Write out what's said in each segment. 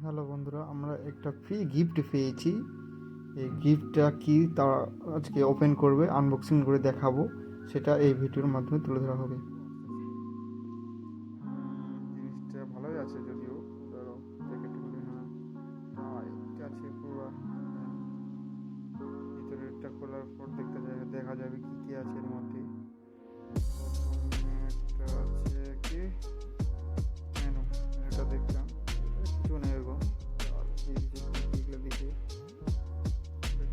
Hello বন্ধুরা, আমরা একটা ফ্রি গিফট পেয়েছি। এই গিফটটা কি তা আজকে ওপেন করবে, আনবক্সিং করে দেখাবো। সেটা এই ভিডিওর মাধ্যমে তুলে ধরা হবে। জিনিসটা ভালোই আছে, যদিও ধরো প্যাকেট খুলে এটা আছে পুরো। ভিতরেরটা খোলার পর দেখা যাবে কি কি আছে এর মধ্যে। প্রথমে একটা আছে কি মেনু, মেনুটা দেখলাম, কিছু নেই এরকম। আর এগুলো দেখে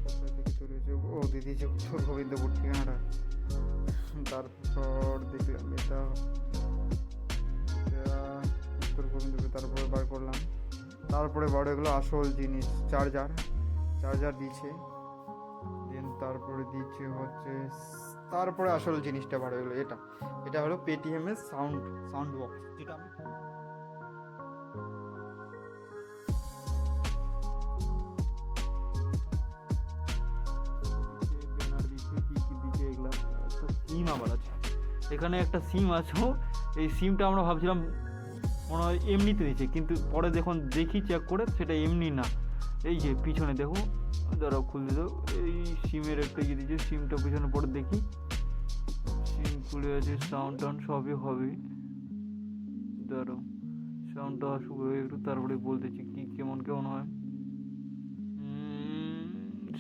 কোথা থেকে তৈরি হয়েছে, ও দিয়ে দিয়েছে উত্তর গোবিন্দপুর ঠিকানাটা। তারপর দেখলাম এটা উত্তর গোবিন্দপুর, তারপরে বার করলাম। তারপরে বার হয়ে গেলো আসল জিনিস, চার্জার। চার্জার দিয়েছে, দেন তারপরে দিয়েছে হচ্ছে, তারপরে আসল জিনিসটা বার হয়ে গেলো। এটা এটা হলো পেটিএম এর সাউন্ড বক্স, যেটা আমি সিম আবার আছে, এখানে একটা সিম আছে। এই সিমটা আমরা ভাবছিলাম মনে হয় এমনিতে দিচ্ছে, কিন্তু পরে যখন দেখি চেক করে সেটা এমনি না। এই যে পিছনে দেখো, দাঁড়াও খুলে দাও, এই সিমের একটা ইয়ে দিচ্ছে। সিমটা পিছনে পরে দেখি, সিম খুলে আছে, সাউন্ড টাউন্ড সবই হবে। দাঁড়াও সাউন্ডটা আসুক একটু, তারপরে বলতেছি কি কেমন কেমন হয়।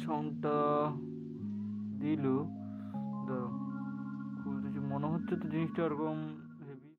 সাউন্ডটা দিল, দাঁড়াও খুলতেছি। মনে হচ্ছে তো জিনিসটা এরকম